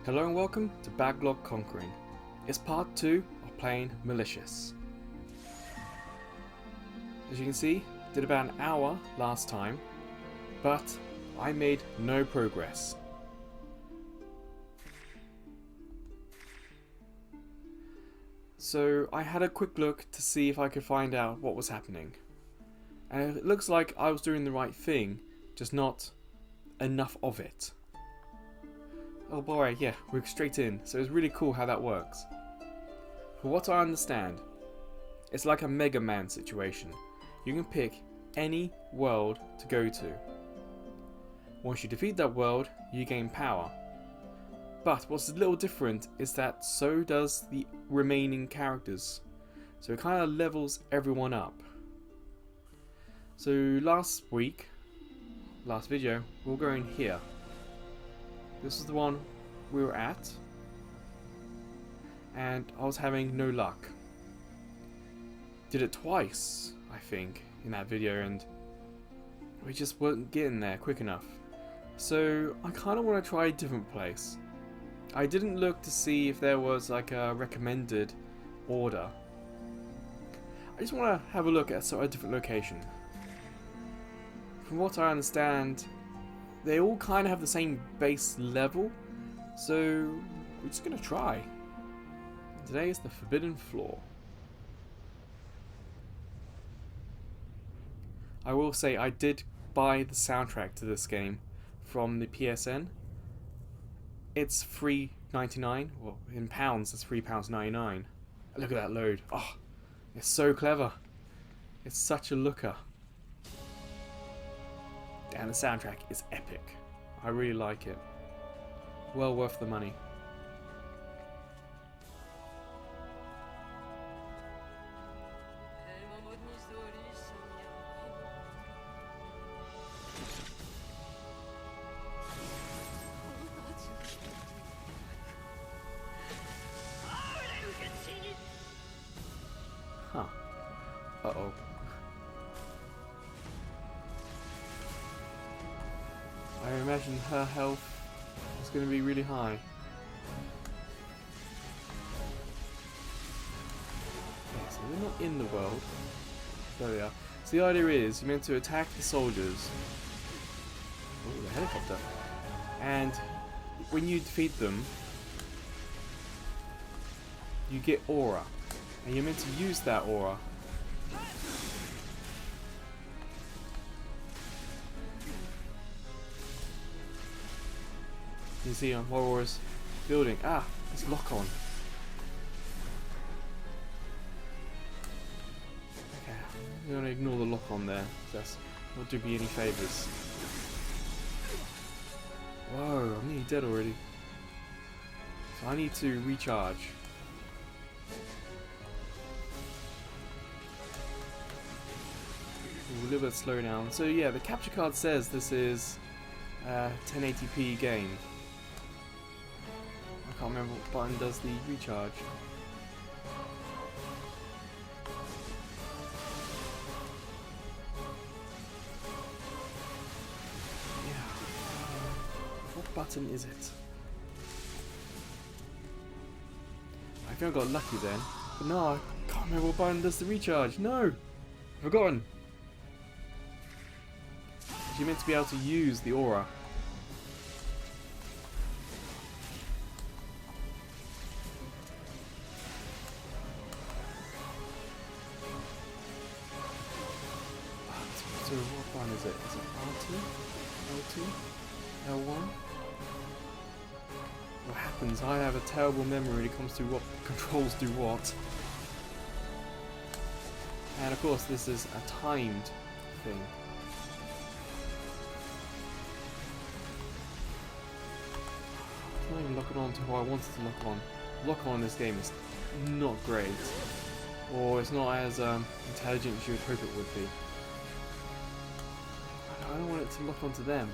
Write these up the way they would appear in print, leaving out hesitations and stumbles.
Hello and welcome to Backlog Conquering. It's part 2 of playing Malicious. As you can see, did about an hour last time, but I made no progress. So I had a quick look to see if I could find out what was happening. And it looks like I was doing the right thing, just not enough of it. Oh boy, yeah, we're straight in, so it's really cool how that works. For what I understand, it's like a Mega Man situation. You can pick any world to go to. Once you defeat that world, you gain power. But what's a little different is that so does the remaining characters. So it kind of levels everyone up. So last video, we'll go in here. This is the one we were at, and I was having no luck. Did it twice, I think, in that video, and we just weren't getting there quick enough. So I kind of want to try a different place. I didn't look to see if there was like a recommended order. I just want to have a look at sort of a different location. From what I understand, they all kind of have the same base level, so we're just going to try. Today is the Forbidden Floor. I will say I did buy the soundtrack to this game from the PSN. It's $3.99, well in pounds it's £3.99. Look at that load. Oh, it's so clever. It's such a looker. And the soundtrack is epic. I really like it. Well worth the money. Huh. Uh-oh. I imagine her health is going to be really high. Okay, so they're not in the world. There they are. So the idea is you're meant to attack the soldiers. Oh, the helicopter. And when you defeat them, you get aura. And you're meant to use that aura. You see on Warrior's building. Ah, it's lock on. Okay, I'm gonna ignore the lock on there. That's not do me any favours. Whoa, I'm nearly dead already. So I need to recharge. Ooh, a little bit slow now. So yeah, the capture card says this is a 1080p game. I can't remember what button does the recharge. Yeah. What button is it? I think I got lucky then. But no, I can't remember what button does the recharge. No! I've forgotten. You're meant to be able to use the aura. So what button is it? Is it R2? L2? L1? What happens? I have a terrible memory when it comes to what controls do what. And of course this is a timed thing. It's not even locking on to who I wanted to lock on. Lock on in this game is not great. Or it's not as intelligent as you would hope it would be. I don't want it to lock onto them.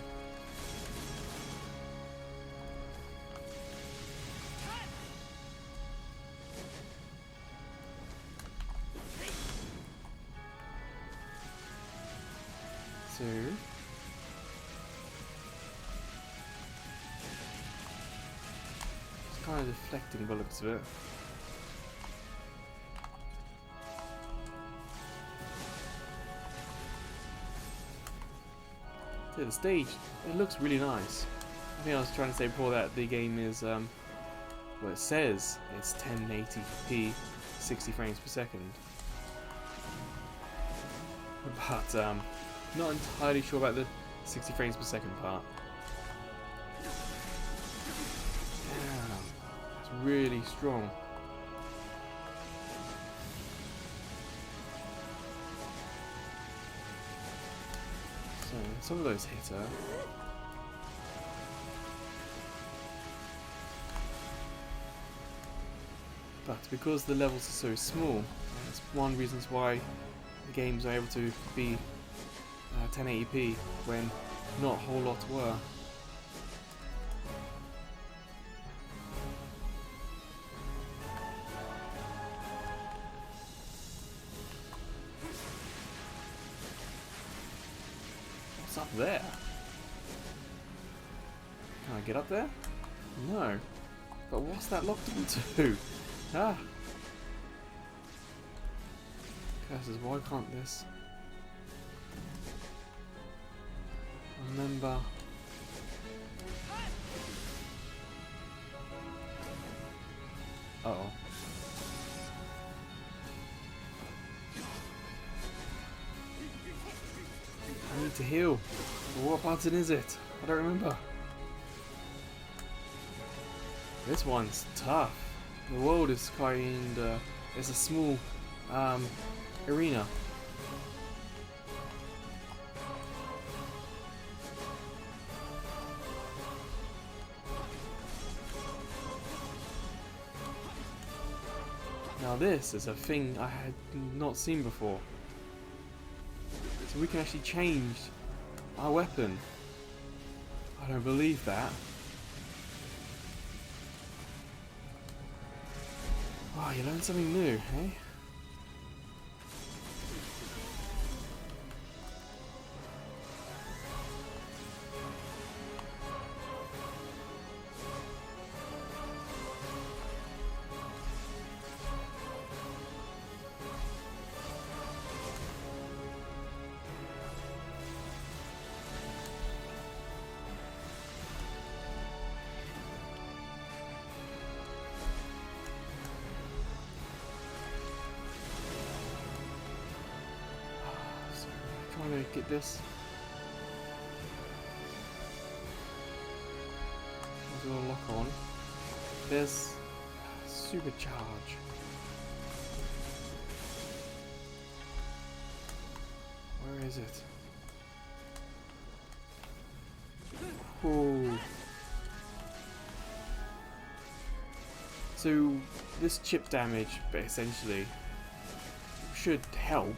So kind of deflecting by the looks of it. So the stage, it looks really nice. I think I was trying to say before that the game is, well, it says it's 1080p, 60 frames per second. But not entirely sure about the 60 frames per second part. Damn, that's really strong. So some of those hit her. But because the levels are so small, that's one reason why the games are able to be 1080p when not a whole lot were. What's up there? Can I get up there? No. But what's that locked onto? Ah! Curses, why can't this? Remember. Uh-oh. I need to heal. But what button is it? I don't remember. This one's tough. The world is kind it's a small arena. Now this is a thing I had not seen before. So we can actually change our weapon. I don't believe that. Wow, you learned something new, eh? Trying to get this. There's a little lock on. There's supercharge. Where is it? Oh. So this chip damage, but essentially, should help.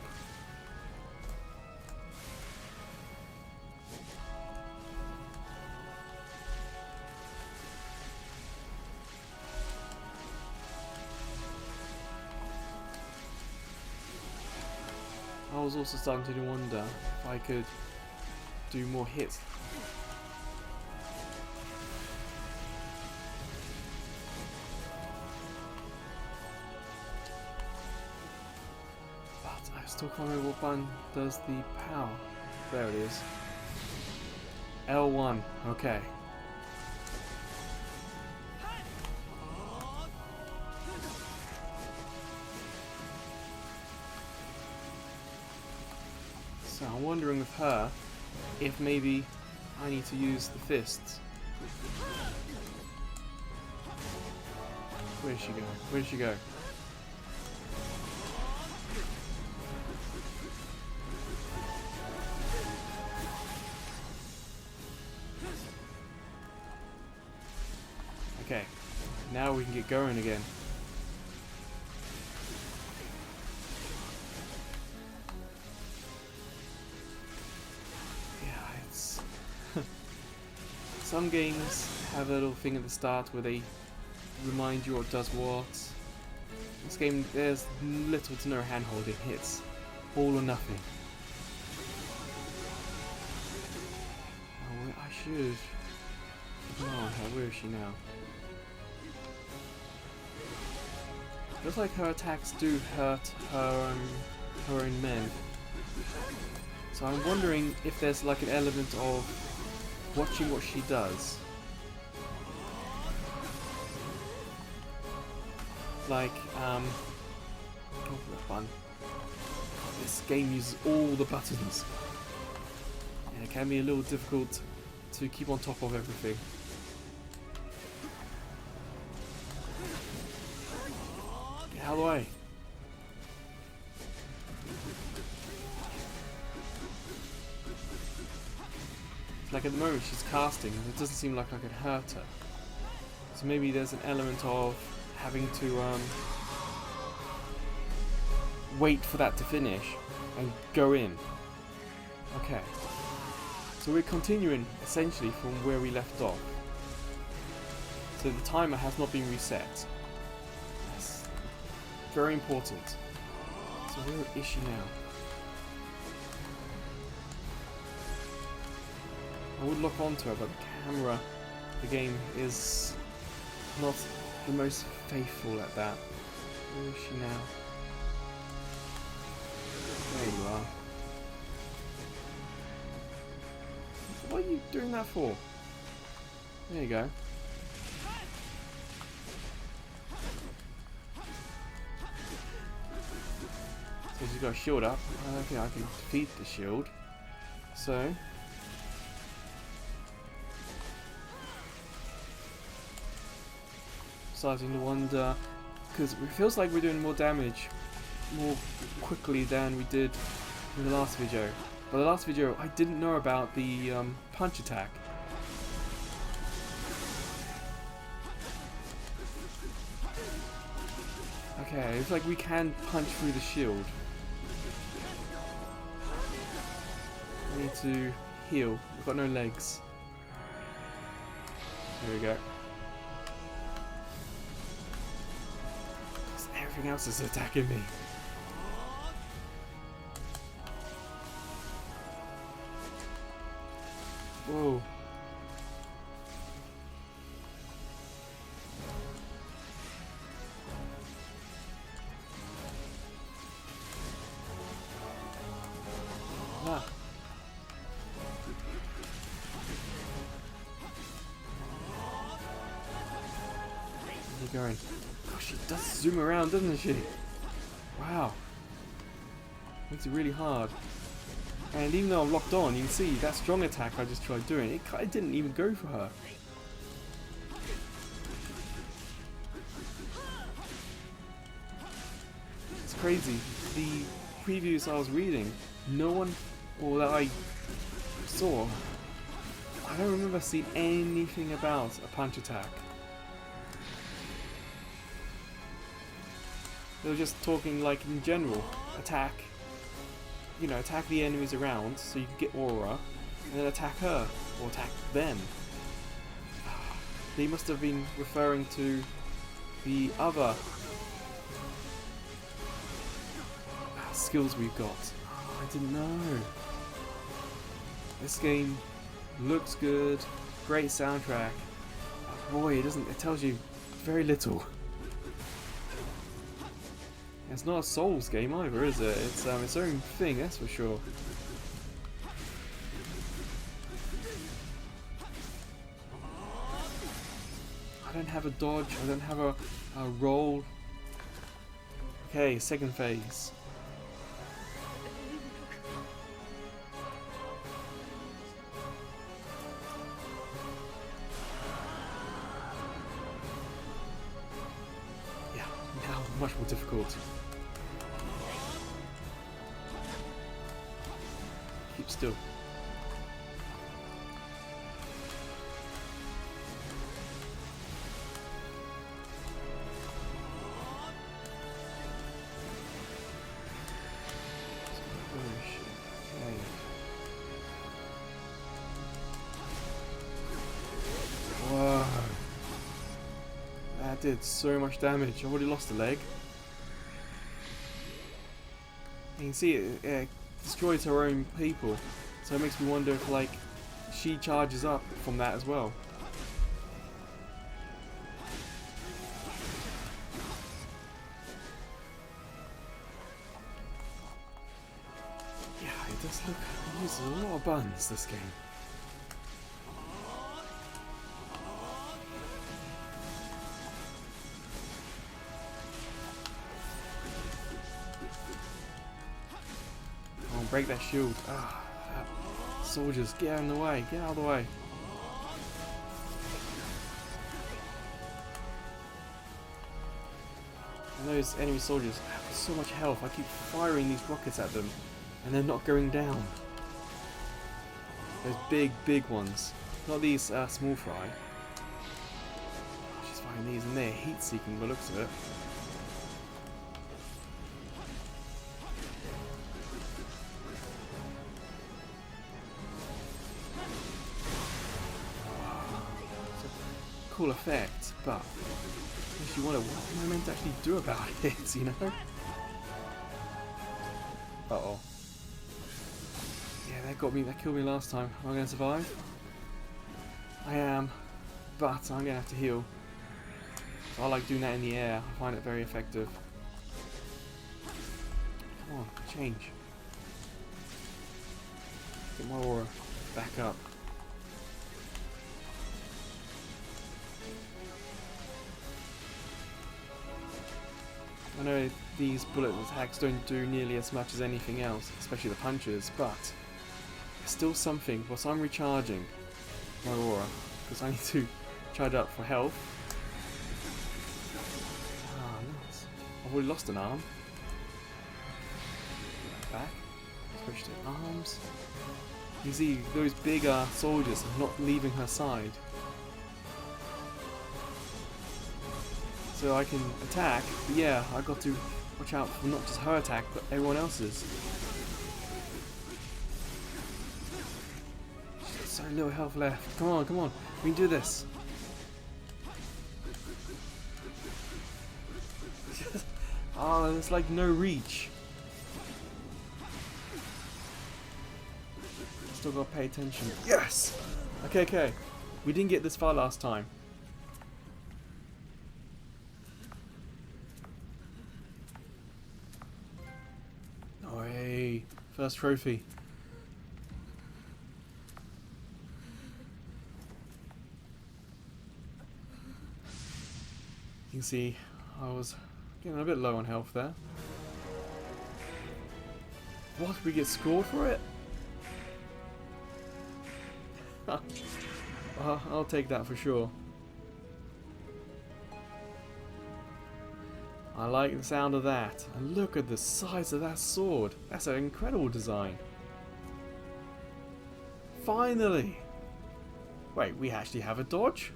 I was also starting to wonder if I could do more hits. But I still can't remember what button does the power. There it is. L1, okay. So I'm wondering with her if maybe I need to use the fists. Where did she go? Where did she go? Okay, now we can get going again. Some games have a little thing at the start where they remind you what does what. This game, there's little to no hand-holding. It's all or nothing. Oh, I should. No, where is she now? Looks like her attacks do hurt her own men. So I'm wondering if there's like an element of watching what she does. Like, oh, that button. This game uses all the buttons. And it can be a little difficult to keep on top of everything. Get out of the way. Like at the moment she's casting and it doesn't seem like I could hurt her. So maybe there's an element of having to wait for that to finish and go in. Okay. So we're continuing essentially from where we left off. So the timer has not been reset. That's very important. So where is she now? I would look onto her, but the camera, the game is not the most faithful at that. Where is she now? There you are. What are you doing that for? There you go. So she's got a shield up. I don't think I can defeat the shield. So starting to wonder, because it feels like we're doing more damage more quickly than we did in the last video. But the last video I didn't know about the punch attack. Okay, it's like we can punch through the shield. We need to heal. We've got no legs. There we go. Everything else is attacking me. Whoa. Ah. Where's he going? She does zoom around, doesn't she? Wow. Makes it really hard. And even though I'm locked on, you can see that strong attack I just tried doing, it didn't even go for her. It's crazy. The previews I was reading, no one, or that I saw, I don't remember seeing anything about a punch attack. They were just talking like in general, attack, you know, attack the enemies around so you can get aura, and then attack her, or attack them. They must have been referring to the other skills we've got. I didn't know. This game looks good, great soundtrack. Boy, it tells you very little. It's not a Souls game either, is it? It's its own thing, that's for sure. I don't have a dodge, I don't have a roll. Okay, second phase. Yeah, now much more difficult. Keep still. Whoa. That did so much damage. I've already lost a leg. You can see it destroys her own people, so it makes me wonder if like she charges up from that as well. it does look, it uses a lot of buttons, this game. Oh, break that shield. Ah, soldiers, get out of the way, get out of the way. And those enemy soldiers have so much health. I keep firing these rockets at them and they're not going down. Those big ones. Not these small fry. She's firing these and they're heat seeking by the looks of it. Cool effect, but makes you wonder, what am I meant to actually do about it, you know? Uh-oh. Yeah, that got me, that killed me last time. Am I going to survive? I am, but I'm going to have to heal. So I like doing that in the air. I find it very effective. Come on, change. Get my aura back up. I know these bullet attacks don't do nearly as much as anything else, especially the punches, but it's still something. Whilst I'm recharging my aura, because I need to charge up for health. Ah, nice. I've already lost an arm. Back. Switch to arms. You see, those bigger soldiers are not leaving her side. So I can attack, but yeah, I got to watch out for not just her attack, but everyone else's. She's got so little health left. Come on, come on, we can do this. Oh, there's like no reach. Still gotta pay attention. Yes! Okay, okay. We didn't get this far last time. Hey, first trophy. You can see I was getting a bit low on health there. What? We get scored for it? I'll take that for sure. I like the sound of that. And look at the size of that sword. That's an incredible design. Finally! Wait, we actually have a dodge?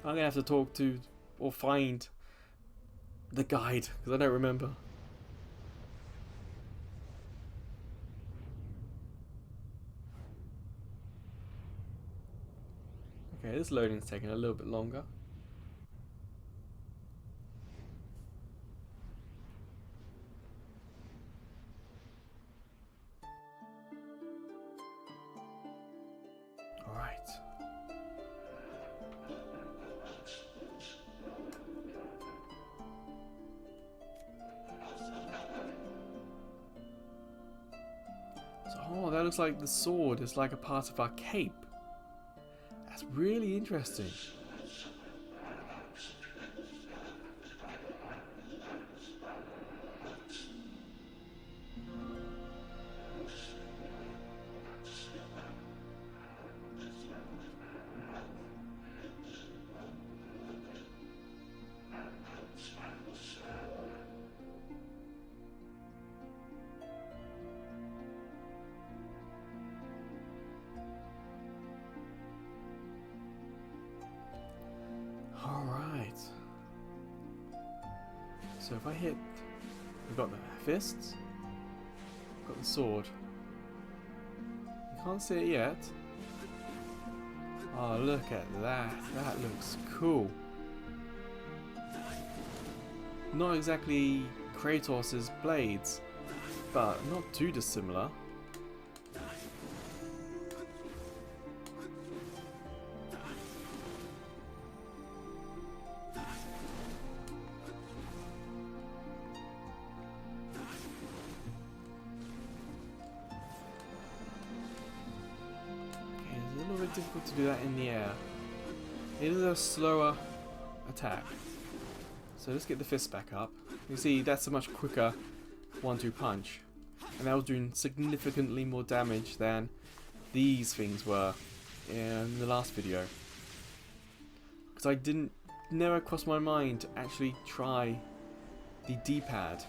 I'm going to have to talk to or find the guide, because I don't remember. Okay, this loading's taking a little bit longer. Alright. So, oh, that looks like the sword is like a part of our cape. That's really interesting. Alright. So if I hit... We've got the fists. We've got the sword. You can't see it yet. Oh, look at that. That looks cool. Not exactly Kratos' blades, but not too dissimilar. difficult to do that in the air. It is a slower attack. So let's get the fist back up. You see, that's a much quicker 1-2 punch. And that was doing significantly more damage than these things were in the last video. Because I never crossed my mind to actually try the D-pad.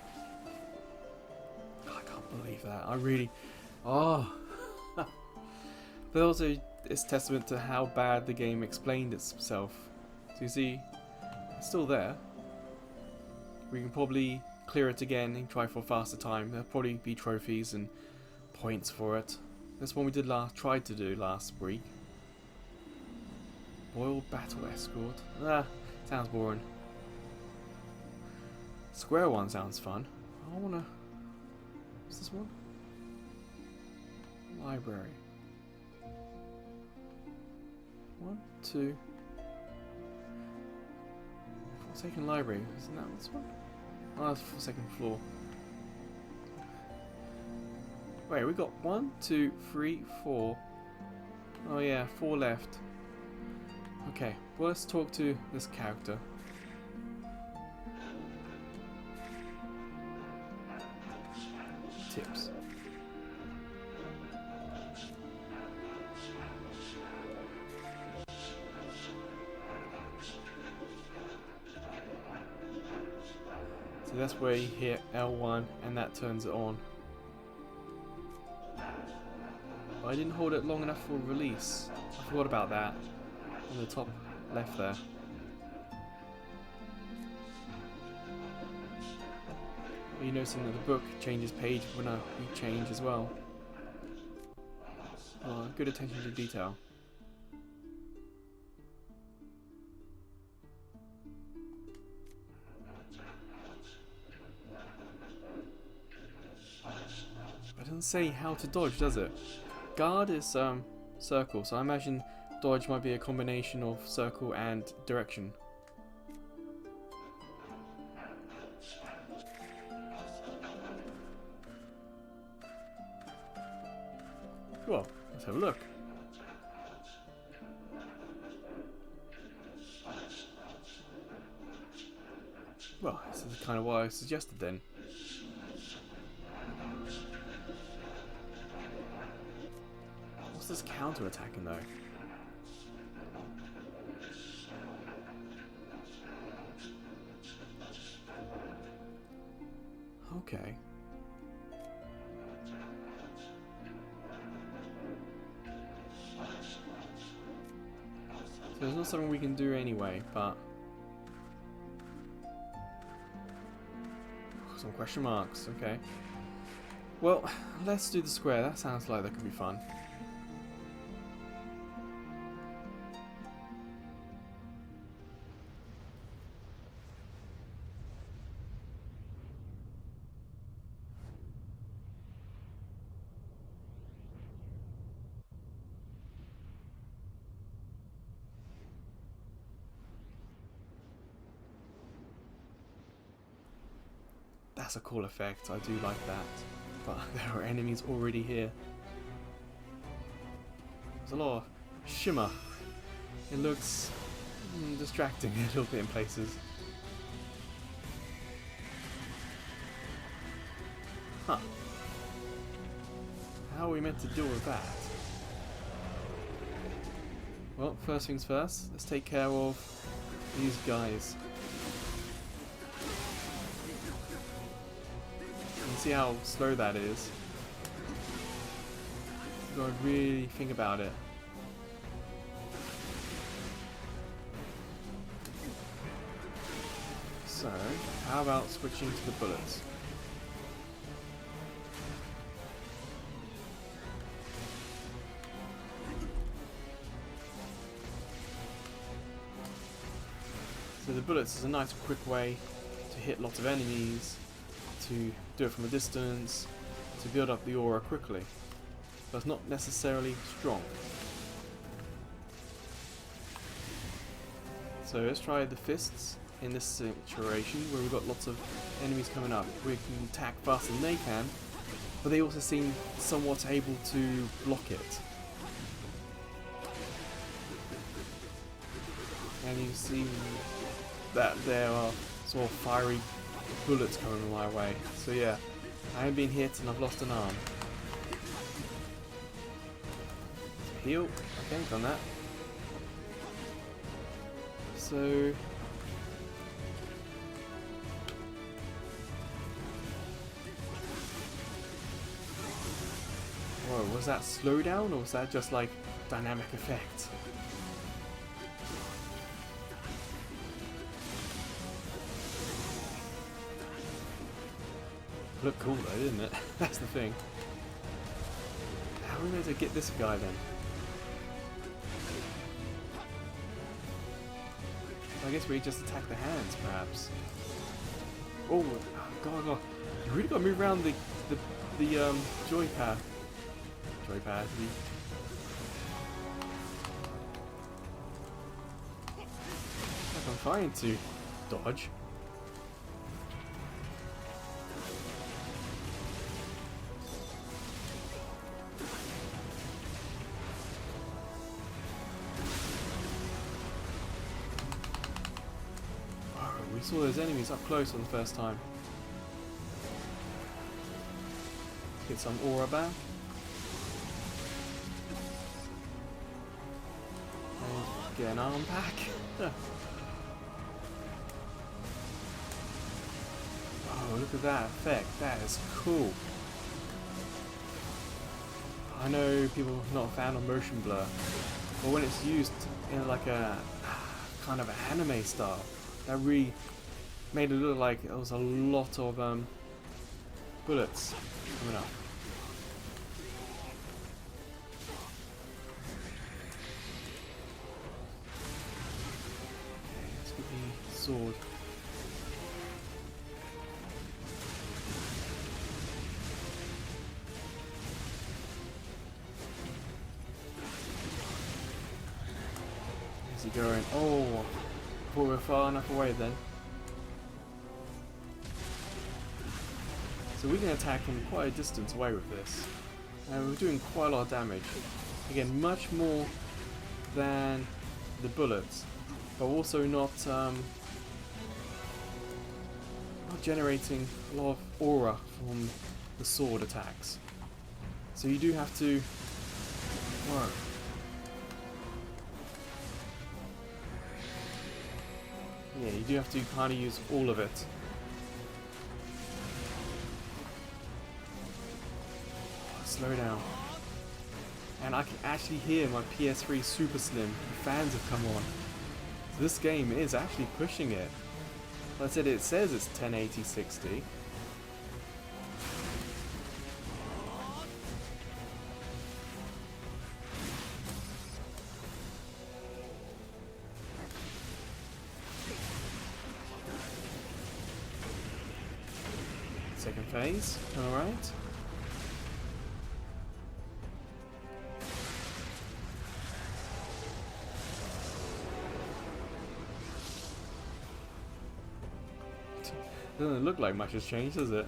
I can't believe that. I really... Oh! But also, it's testament to how bad the game explained itself. So you see, it's still there. We can probably clear it again and try for a faster time. There'll probably be trophies and points for it. That's one we tried to do last week. Royal Battle Escort. Sounds boring. Square one sounds fun. I wanna... What's this one? Library. 1, 2. Forsaken Library. Isn't that this one? Oh, that's the Forsaken Floor. Wait, we got 1, 2, 3, 4. Oh yeah, 4 left. Okay, well let's talk to this character. Tips. So that's where you hit L1 and that turns it on. But I didn't hold it long enough for release. I forgot about that. On the top left there. Are you noticing that the book changes page when we change as well? Oh, good attention to detail. It doesn't say how to dodge, does it? Guard is circle, so I imagine dodge might be a combination of circle and direction. Well, let's have a look. Well, this is kind of what I suggested then. What's this counter-attacking though? Okay. So there's not something we can do anyway, but... Some question marks, okay. Well, let's do the square. That sounds like that could be fun. That's a cool effect, I do like that. But there are enemies already here. There's a lot of shimmer. It looks distracting a little bit in places. Huh. How are we meant to deal with that? Well, first things first, let's take care of these guys. See how slow that is. You gotta really think about it. So, how about switching to the bullets? So the bullets is a nice quick way to hit lots of enemies, to do it from a distance, to build up the aura quickly. But it's not necessarily strong. So let's try the fists in this situation where we've got lots of enemies coming up. We can attack faster than they can, but they also seem somewhat able to block it. and you see that there are sort of fiery bullets coming my way. So yeah, I am being hit and I've lost an arm. Heal. Okay, done that. So whoa, was that slowdown or was that just like dynamic effect? Looked cool though, didn't it? That's the thing. How are we going to get this guy then? I guess we just attack the hands, perhaps. Oh, God! You really got to move around the joypad. Joypad. I'm trying to dodge. We saw those enemies up close on the first time. Get some aura back. And get an arm back. Oh, look at that effect. That is cool. I know people are not a fan of motion blur, but when it's used in like a kind of an anime style, that really made it look like there was a lot of bullets coming up. Okay, let's get the sword. Where's he going? Oh! We're far enough away then. So we can attack from quite a distance away with this. And we're doing quite a lot of damage. Again, much more than the bullets, but also not generating a lot of aura from the sword attacks. So you do have to... Whoa. Yeah, you do have to kind of use all of it. Oh, slow down. And I can actually hear my PS3 Super Slim. The fans have come on. So this game is actually pushing it. Like I said, it says it's 1080-60. Second phase, alright. Doesn't look like much has changed, does it?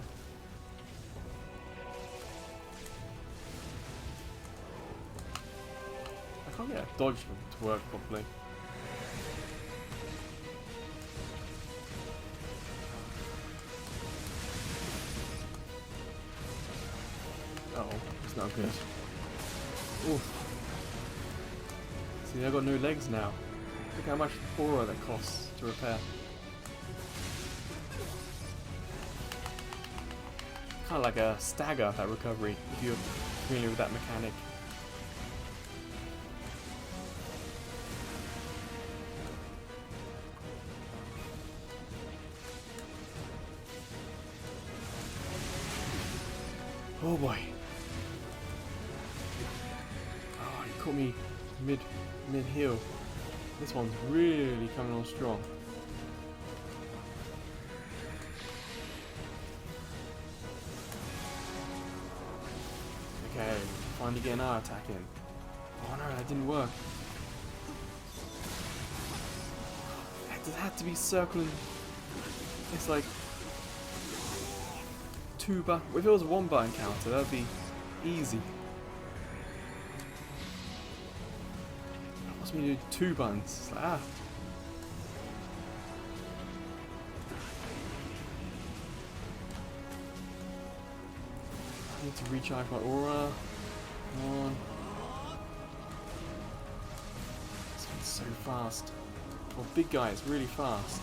I can't get a dodge to work properly. Uh oh, it's not good. Oof. See, I've got no legs now. Look how much aura that costs to repair. Kind of like a stagger, that recovery, if you're familiar with that mechanic. Oh boy. Oh, he caught me mid-heal. This one's really coming on strong. Okay, finally getting our attack in. Oh no, that didn't work. It had to be circling. It's like two button. If it was a one button counter, that'd be easy. It wants me to do two buttons. It's like, need to recharge my aura. Come on. This one's so fast. Well, big guy is really fast.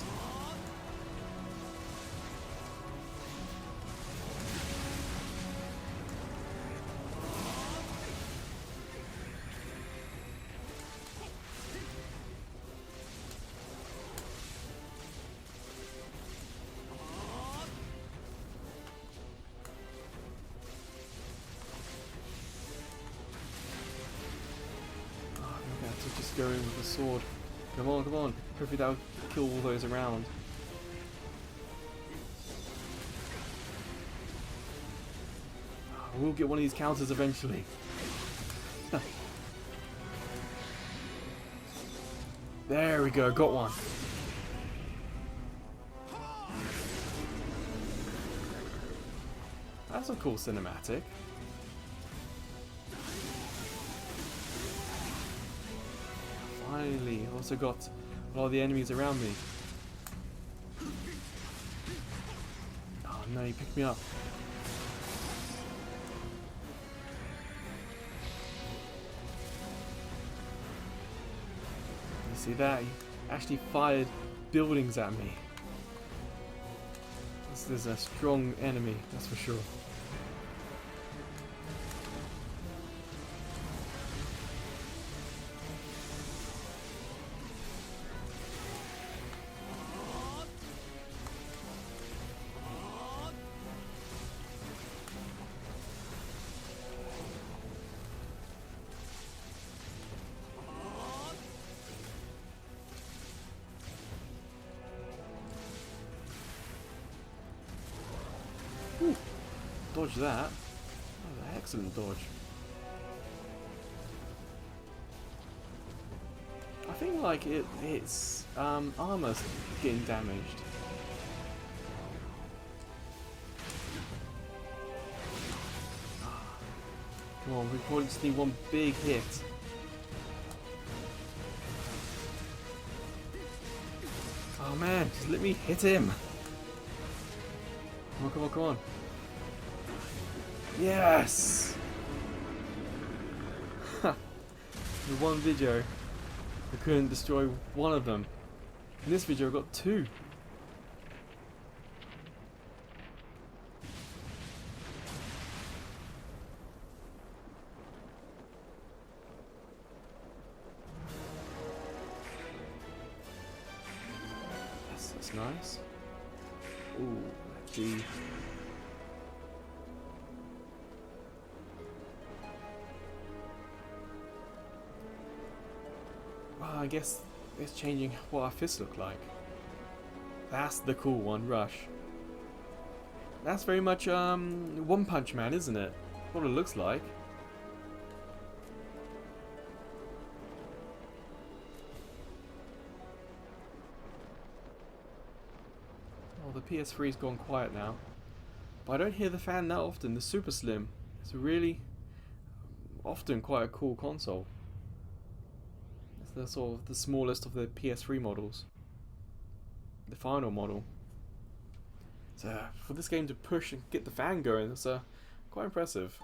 To just go in with the sword. Come on, come on. Hopefully that'll kill all those around. We'll get one of these counters eventually. There we go, got one. That's a cool cinematic. Finally, also got a lot of the enemies around me. Oh no, he picked me up. You see that? He actually fired buildings at me. This is a strong enemy, that's for sure. Ooh, dodge that. Oh, excellent dodge. I think like its armor's getting damaged. Come on, we probably just need one big hit. Oh man, just let me hit him. Come on, come on, come on. Yes! In one video, I couldn't destroy one of them. In this video, I got two. That's nice. Ooh, gee. Well, I guess it's changing what our fists look like. That's the cool one, Rush. That's very much One Punch Man, isn't it? What it looks like. Oh, the PS3's gone quiet now. But I don't hear the fan that often. The Super Slim. It's really often quite a cool console. It's the sort of the smallest of the PS3 models. The final model. So for this game to push and get the fan going, it's quite impressive.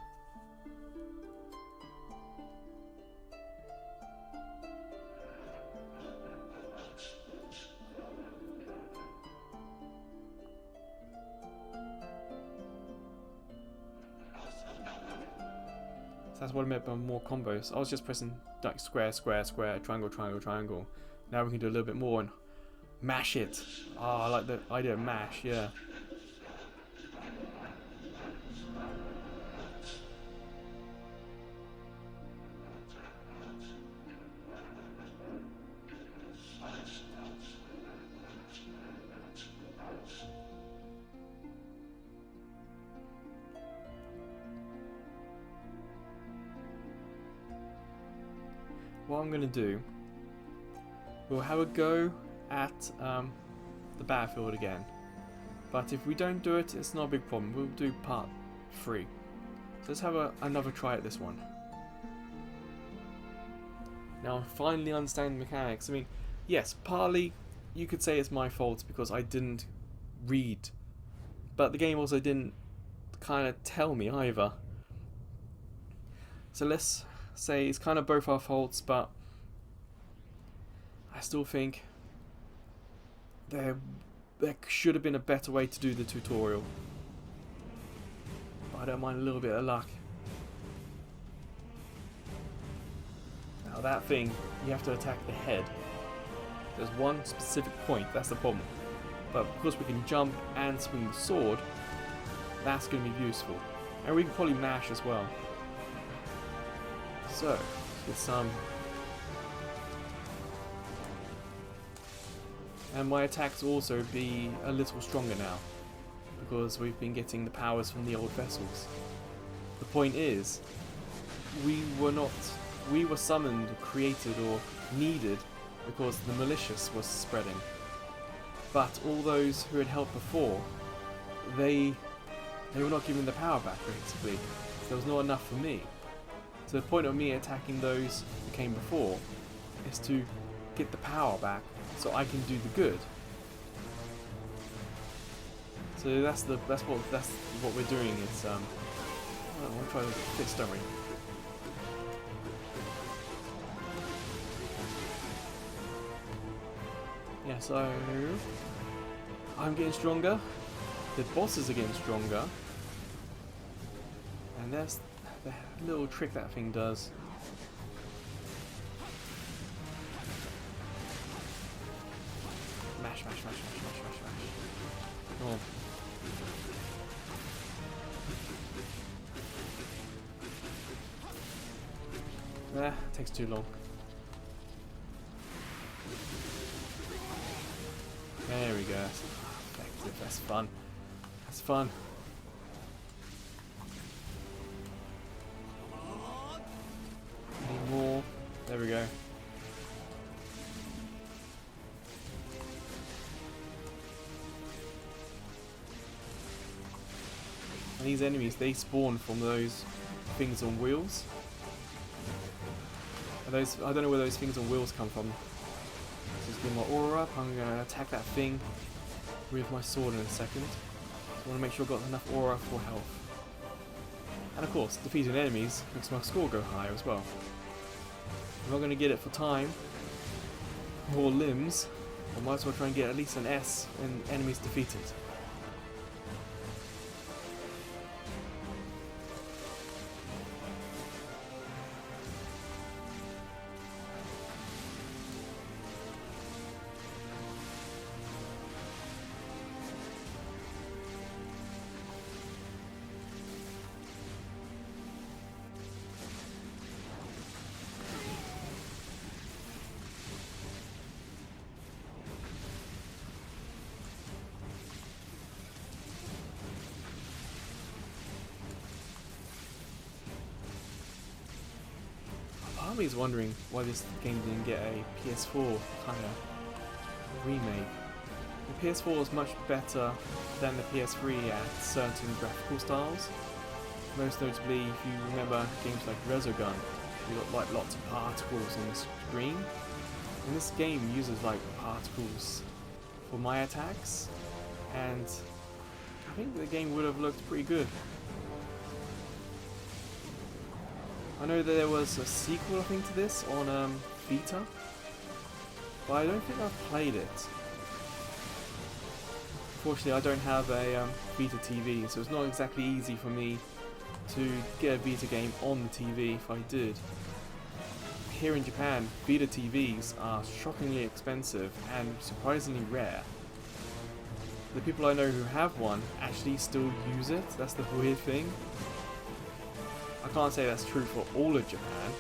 That's what I meant by more combos. I was just pressing like square, square, square, triangle, triangle, triangle. Now we can do a little bit more and mash it. Oh, I like the idea of mash, yeah. What I'm going to do, we'll have a go at the battlefield again. But if we don't do it, it's not a big problem. We'll do part 3. So let's have another try at this one. Now I'm finally understanding the mechanics. I mean, yes, partly you could say it's my fault because I didn't read. But the game also didn't kind of tell me either. So let's say it's kind of both our faults, but I still think there should have been a better way to do the tutorial. But I don't mind a little bit of luck. Now that thing, you have to attack the head. There's one specific point, that's the problem. But because we can jump and swing the sword, that's going to be useful. And we can probably mash as well. So, let's get some. And my attacks will also be a little stronger now, because we've been getting the powers from the old vessels. The point is, we were summoned, created, or needed because the Malicious was spreading. But all those who had helped before, they were not given the power back, basically. So there was not enough for me. So the point of me attacking those who came before is to get the power back so I can do the good. So that's what we're doing. It's I'll try to fist, don't we? Yeah, so I'm getting stronger. The bosses are getting stronger. And that's the little trick that thing does. Mash, mash, mash, mash, mash, mash, mash. Come on. Takes too long. There we go. That's effective. That's fun. That's fun. Any more? There we go. And these enemies, they spawn from those things on wheels. And those, I don't know where those things on wheels come from. Just get my aura up. I'm going to attack that thing with my sword in a second. I want to make sure I've got enough aura for health. And of course, defeating enemies makes my score go higher as well. If I'm not going to get it for time or limbs, I might as well try and get at least an S in enemies defeated. Part of me is wondering why this game didn't get a PS4 kind of remake. The PS4 is much better than the PS3 at certain graphical styles. Most notably, if you remember games like Resogun, you got like lots of particles on the screen. And this game uses like particles for my attacks, and I think the game would have looked pretty good. I know that there was a sequel, I think, to this on Vita, but I don't think I've played it. Unfortunately, I don't have a Vita TV, so it's not exactly easy for me to get a Vita game on the TV if I did. Here in Japan, Vita TVs are shockingly expensive and surprisingly rare. The people I know who have one actually still use it. That's the weird thing. I can't say that's true for all of Japan,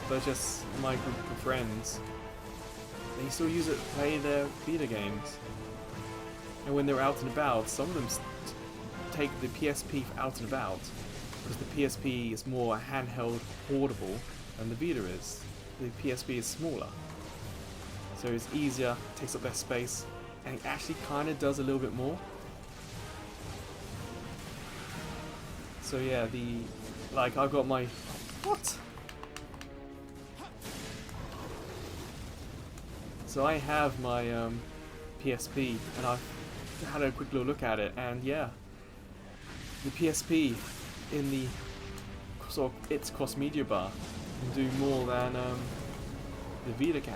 but just my group of friends, they still use it to play their Vita games. And when they're out and about, some of them take the PSP out and about, because the PSP is more a handheld portable than the Vita is. The PSP is smaller, so it's easier, takes up less space, and it actually kind of does a little bit more. So yeah, I've got my... What? So I have my PSP, and I've had a quick little look at it, and yeah, the PSP in the sort of its cross media bar can do more than the Vita can.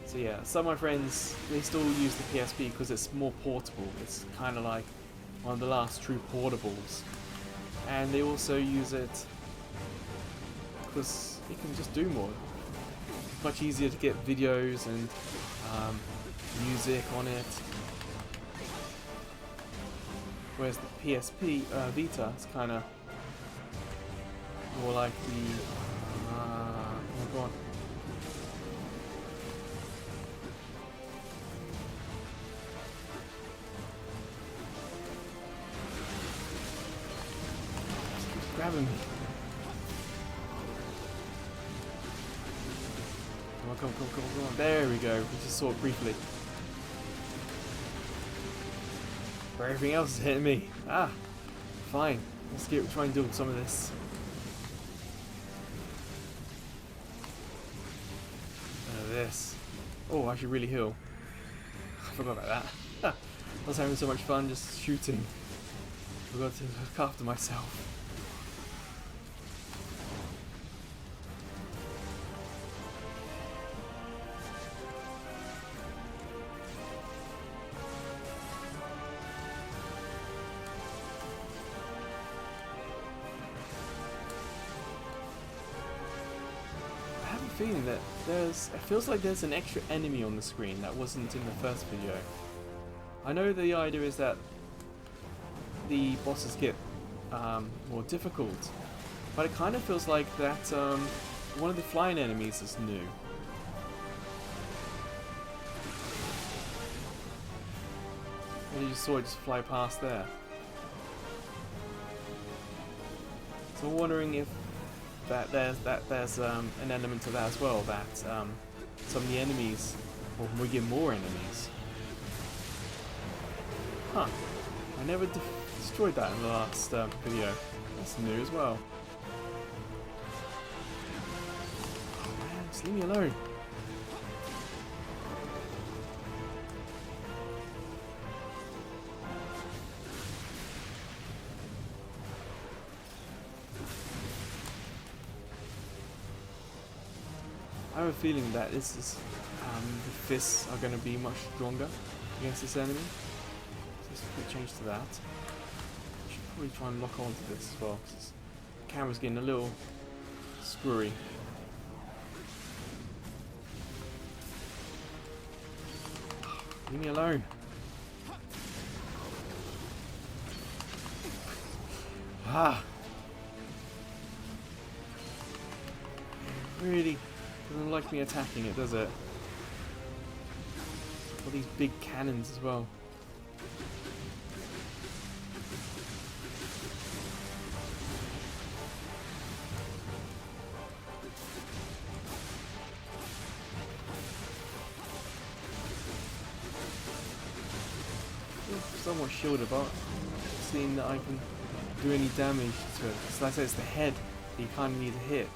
So yeah, some of my friends, they still use the PSP because it's more portable. It's kind of like one of the last true portables. And they also use it because it can just do more. It's much easier to get videos and music on it. Whereas the PSP Vita is kind of more like the oh my god. Just keeps grabbing me. Come on. There we go. We just saw it briefly. Where everything else is hitting me. Ah, fine. Let's try and deal with some of this. This. Oh, I should really heal. I forgot about that. I was having so much fun just shooting. I forgot to look after myself. Feeling that it feels like there's an extra enemy on the screen that wasn't in the first video. I know the idea is that the bosses get more difficult, but it kind of feels like that one of the flying enemies is new. And you just saw it just fly past there. So I'm wondering if there's an element to that as well, that some of the enemies, or we get more enemies. Huh. I never destroyed that in the last video. That's new as well. Oh man, just leave me alone. I have a feeling that this is the fists are going to be much stronger against this enemy. So let's put a change to that. I should probably try and lock onto this as well, because the camera's getting a little screwy. Leave me alone. Ah. Really doesn't like me attacking it, does it? All these big cannons as well. Somewhat shielded, but seeing that I can do any damage to it. So I say it's the head that you kind of need to hit.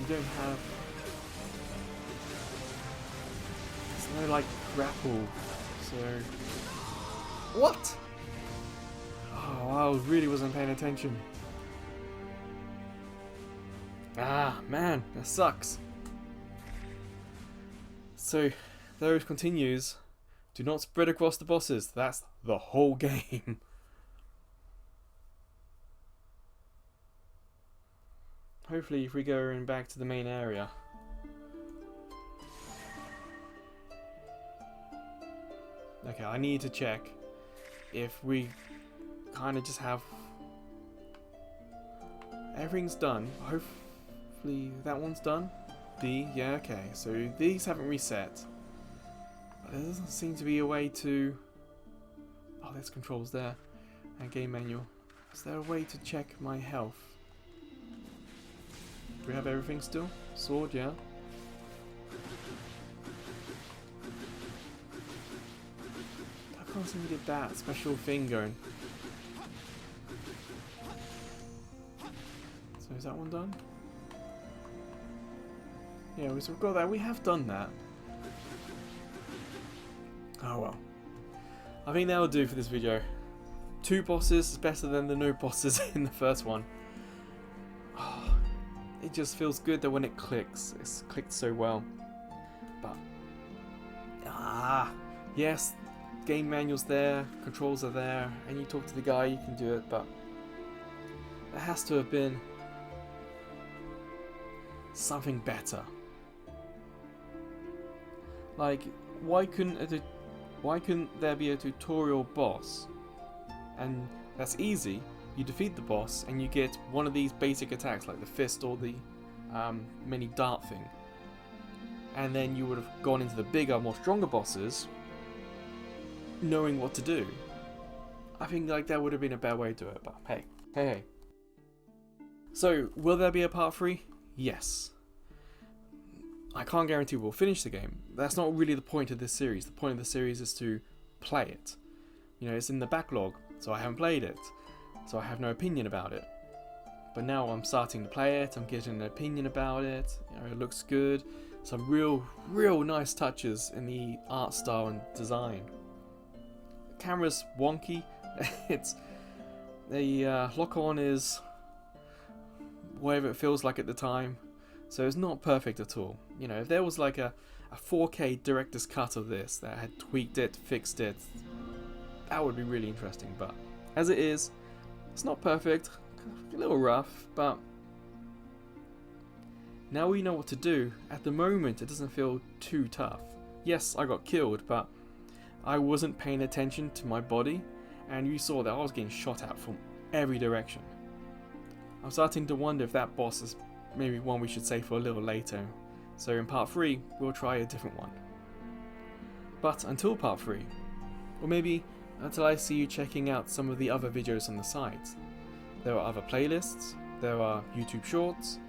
Don't have, there's no like grapple, so what? Oh, I really wasn't paying attention. Ah man, that sucks. So those continues, do not spread across the bosses. That's the whole game. Hopefully if we go in back to the main area. Okay, I need to check if we kind of just have everything's done. Hopefully that one's done. Yeah, okay. So these haven't reset. But there doesn't seem to be a way to... Oh, there's controls there. And game manual. Is there a way to check my health? Do we have everything still? Sword, yeah. I can't seem to get that special thing going. So is that one done? Yeah, so we've got that. We have done that. Oh well. I think that'll do for this video. 2 bosses is better than the no bosses in the first one. Oh, it just feels good that when it clicks, it's clicked so well. But yes, game manual's there, controls are there, and you talk to the guy, you can do it. But there has to have been something better. Like, why couldn't there be a tutorial boss? And that's easy. You defeat the boss and you get one of these basic attacks like the fist or the mini dart thing. And then you would have gone into the bigger, more stronger bosses knowing what to do. I think like that would have been a better way to do it, but hey. So, will there be a part 3? Yes. I can't guarantee we'll finish the game. That's not really the point of this series. The point of the series is to play it. You know, it's in the backlog, so I haven't played it. So I have no opinion about it. But now I'm starting to play it, I'm getting an opinion about it. You know, it looks good. Some real nice touches in the art style and design. The camera's wonky. It's the lock-on is whatever it feels like at the time. So it's not perfect at all. You know, if there was like a 4K director's cut of this that had tweaked it, fixed it, that would be really interesting. But as it is, it's not perfect, a little rough, but now we know what to do. At the moment, it doesn't feel too tough. Yes, I got killed, but I wasn't paying attention to my body, and you saw that I was getting shot at from every direction. I'm starting to wonder if that boss is maybe one we should save for a little later. So in part 3, we'll try a different one. But until part 3, or maybe until I see you checking out some of the other videos on the site, there are other playlists, there are YouTube shorts,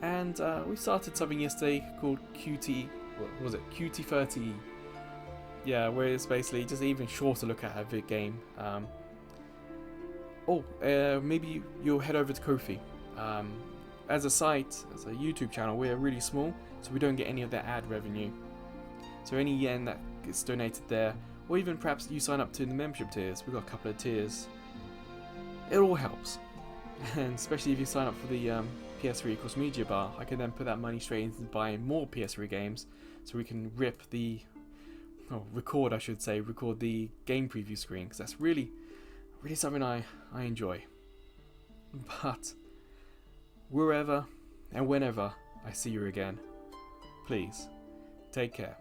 and we started something yesterday called QT, what was it, QT30. Yeah, where it's basically just even shorter look at a game. Maybe you'll head over to Ko-fi. As a site, as a YouTube channel, we're really small, so we don't get any of that ad revenue. So any yen that gets donated there, or even perhaps you sign up to the membership tiers, we've got a couple of tiers, it all helps. And especially if you sign up for the PS3 Equals Media Bar, I can then put that money straight into buying more PS3 games, so we can record the game preview screen, because that's really something I enjoy. But wherever and whenever I see you again, please take care.